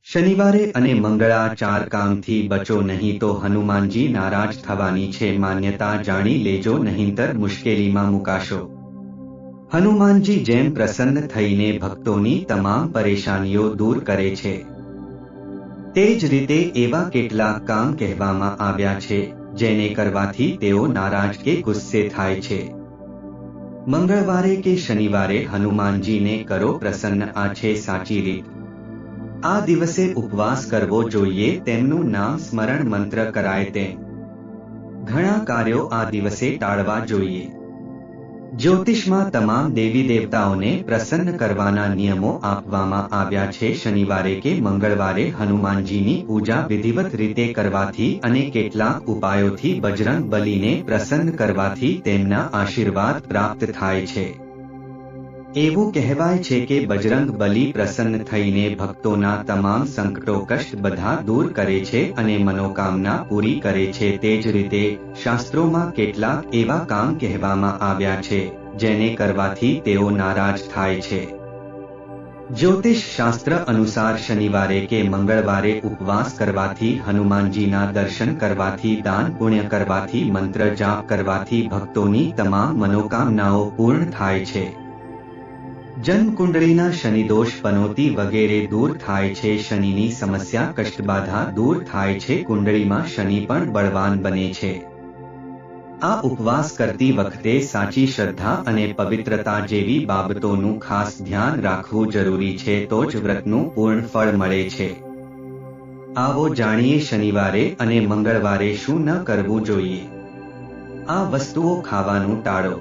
શનિવારે અને મંગળાચાર કામથી બચો નહીં તો હનુમાનજી નારાજ થવાની છે માન્યતા જાણી લેજો નહીંતર મુશ્કેલીમાં મુકાશો। હનુમાનજી જેમ પ્રસન્ન થઈને ભક્તોની તમામ પરેશાનીઓ દૂર કરે છે તે જ રીતે એવા કેટલાક કામ કહેવામાં આવ્યા છે જેને કરવાથી તેઓ નારાજ કે ગુસ્સે થાય છે। મંગળવારે કે શનિવારે હનુમાનજીને કરો પ્રસન્ન આ છે સાચી રીત। આ દિવસે ઉપવાસ કરવો જોઈએ તેમનું નામ સ્મરણ મંત્ર કરાય તે ઘણા કાર્યો આ દિવસે ટાળવા જોઈએ। જ્યોતિષમાં તમામ દેવી દેવતાઓને પ્રસન્ન કરવાના નિયમો આપવામાં આવ્યા છે। શનિવારે કે મંગળવારે હનુમાનજીની પૂજા વિધિવત રીતે કરવાથી અને કેટલાક ઉપાયોથી બજરંગ બલીને પ્રસન્ન કરવાથી તેમના આશીર્વાદ પ્રાપ્ત થાય છે। એવું કહેવાય છે કે બજરંગ બલી પ્રસન્ન થઈને ભક્તોના તમામ સંકટો કષ્ટ બધા દૂર કરે છે અને મનોકામના પૂરી કરે છે। તે જ રીતે શાસ્ત્રોમાં કેટલાક એવા કામ કહેવામાં આવ્યા છે જેને કરવાથી તેઓ નારાજ થાય છે। જ્યોતિષ શાસ્ત્ર અનુસાર શનિવારે કે મંગળવારે ઉપવાસ કરવાથી હનુમાનજીના દર્શન કરવાથી દાન પુણ્ય કરવાથી મંત્ર જાપ કરવાથી ભક્તોની તમામ મનોકામનાઓ પૂર્ણ થાય છે। જન્મકુંડળીના શનિદોષ પનોતી વગેરે દૂર થાય છે। શનિની સમસ્યા કષ્ટબાધા દૂર થાય છે। કુંડળીમાં શનિ પણ બળવાન બને છે। આ ઉપવાસ કરતી વખતે સાચી શ્રદ્ધા અને પવિત્રતા જેવી બાબતોનું ખાસ ધ્યાન રાખવું જરૂરી છે તો જ વ્રતનું પૂર્ણ ફળ મળે છે। આવો જાણીએ શનિવારે અને મંગળવારે શું ન કરવું જોઈએ। આ વસ્તુઓ ખાવાનું ટાળો।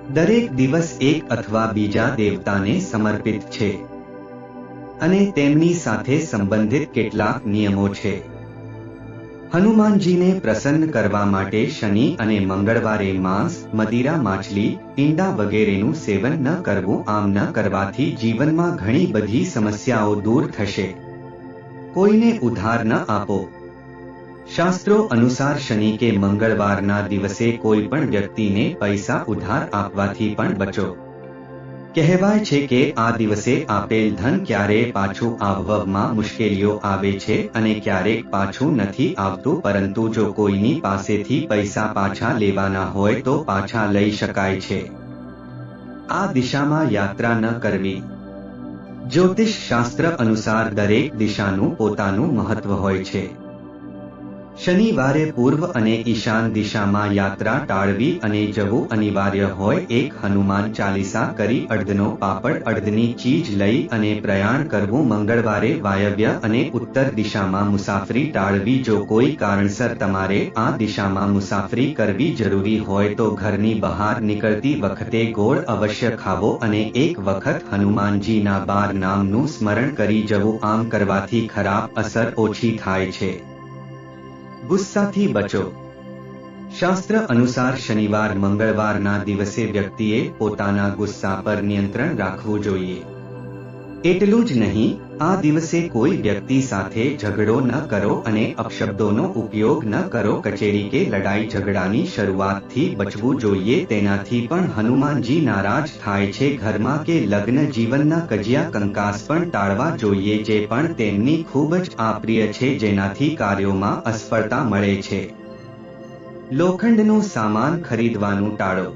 દરેક દિવસ એક અથવા બીજા દેવતાને સમર્પિત છે અને તેમની સાથે સંબંધિત કેટલાક નિયમો છે। હનુમાનજીને પ્રસન્ન કરવા માટે શનિ અને મંગળવારે માંસ મદિરા માછલી ઈંડા વગેરેનું સેવન ન કરવું। આમ ન કરવાથી જીવનમાં ઘણી બધી સમસ્યાઓ દૂર થશે। કોઈને ઉધાર ન આપો। શાસ્ત્રો અનુસાર શનિ કે મંગળવારના દિવસે કોઈ પણ વ્યક્તિને પૈસા ઉધાર આપવાથી પણ બચો। કહેવાય છે કે આ દિવસે આપેલ ધન ક્યારેય પાછું આવવામાં મુશ્કેલીઓ આવે છે અને ક્યારેક પાછું નથી આવતું પરંતુ જો કોઈની પાસેથી પૈસા પાછા લેવાના હોય તો પાછા લઈ શકાય છે। આ દિશામાં યાત્રા ન કરવી। જ્યોતિષ શાસ્ત્ર અનુસાર દરેક દિશાનું પોતાનું મહત્વ હોય છે। શનિવારે પૂર્વ અને ઈશાન દિશામાં યાત્રા ટાળવી અને જવું અનિવાર્ય હોય। એક હનુમાન ચાલીસા કરી અડધનો પાપડ અડધની ચીજ લઈ અને પ્રયાણ કરવું। મંગળવારે વાયવ્ય અને ઉત્તર દિશામાં મુસાફરી ટાળવી। જો કોઈ કારણસર તમારે આ દિશામાં મુસાફરી કરવી જરૂરી હોય તો ઘરની બહાર નીકળતી વખતે ગોળ અવશ્ય ખાવો અને એક વખત હનુમાનજીના 12 નામનું સ્મરણ કરી જવું। આમ કરવાથી ખરાબ અસર ઓછી થાય છે। ગુસ્સાથી બચો। શાસ્ત્ર અનુસાર શનિવાર મંગળવારના દિવસે વ્યક્તિએ પોતાના ગુસ્સા પર નિયંત્રણ રાખવું જોઈએ। એટલું જ નહીં આ દિવસે કોઈ વ્યક્તિ સાથે ઝઘડો ન કરો અને અપશબ્દોનો ઉપયોગ ન કરો। કચેરી કે લડાઈ ઝઘડાની શરૂઆતથી બચવું જોઈએ તેનાથી પણ હનુમાનજી નારાજ થાય છે। ઘરમાં કે લગ્ન જીવનના કજિયા કંકાસ પણ ટાળવા જોઈએ જે પણ તેમની ખૂબ જ અપ્રિય છે જેનાથી કાર્યોમાં અસફળતા મળે છે। લોખંડનો સામાન ખરીદવાનું ટાળો।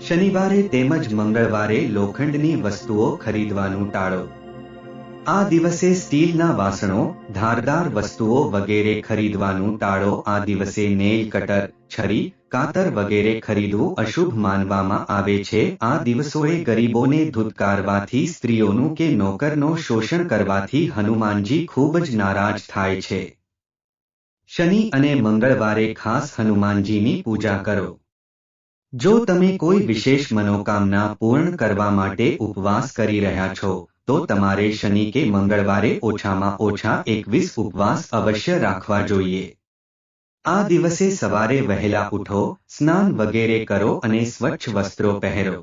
શનિવારે તેમજ મંગળવારે લોખંડની વસ્તુઓ ખરીદવાનું ટાળો। આ દિવસે સ્ટીલના વાસણો ધારદાર વસ્તુઓ વગેરે ખરીદવાનું ટાળો। આ દિવસે નેઇલ કટર છરી કાતર વગેરે ખરીદવું અશુભ માનવામાં આવે છે। આ દિવસોએ ગરીબોને ધૂતકારવાથી સ્ત્રીઓનું કે નોકરનો શોષણ કરવાથી હનુમાનજી ખૂબ જ નારાજ થાય છે। શનિ અને મંગળવારે ખાસ હનુમાનજીની પૂજા કરો। જો તમે કોઈ વિશેષ મનોકામના પૂર્ણ કરવા માટે ઉપવાસ કરી રહ્યા છો તો તમારે શનિ કે મંગળવારે ઓછામાં ઓછા 21 ઉપવાસ અવશ્ય રાખવા જોઈએ। આ દિવસે સવારે વહેલા ઉઠો સ્નાન વગેરે કરો અને સ્વચ્છ વસ્ત્રો પહેરો।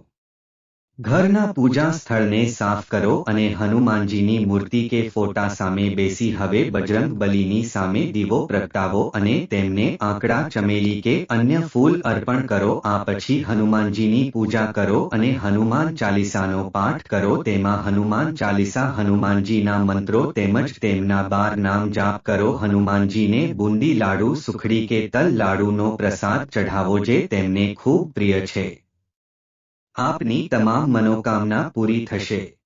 ઘરના પૂજા સ્થળને સાફ કરો અને હનુમાનજીની મૂર્તિ કે ફોટા સામે બેસી હવે બજરંગ બલીની સામે દીવો પ્રગટાવો અને તેમને આંકડા ચમેલી કે અન્ય ફૂલ અર્પણ કરો. આ પછી હનુમાનજીની પૂજા કરો અને હનુમાન ચાલીસાનો પાઠ કરો. તેમાં હનુમાન ચાલીસા, હનુમાનજીના મંત્રો તેમજ તેમના 12 નામ જાપ કરો. હનુમાનજીને બુંદી લાડુ, સુખડી કે તલ લાડુનો પ્રસાદ ચઢાવો જે તેમને ખૂબ પ્રિય છે. આપની તમામ મનોકામના પૂરી થશે.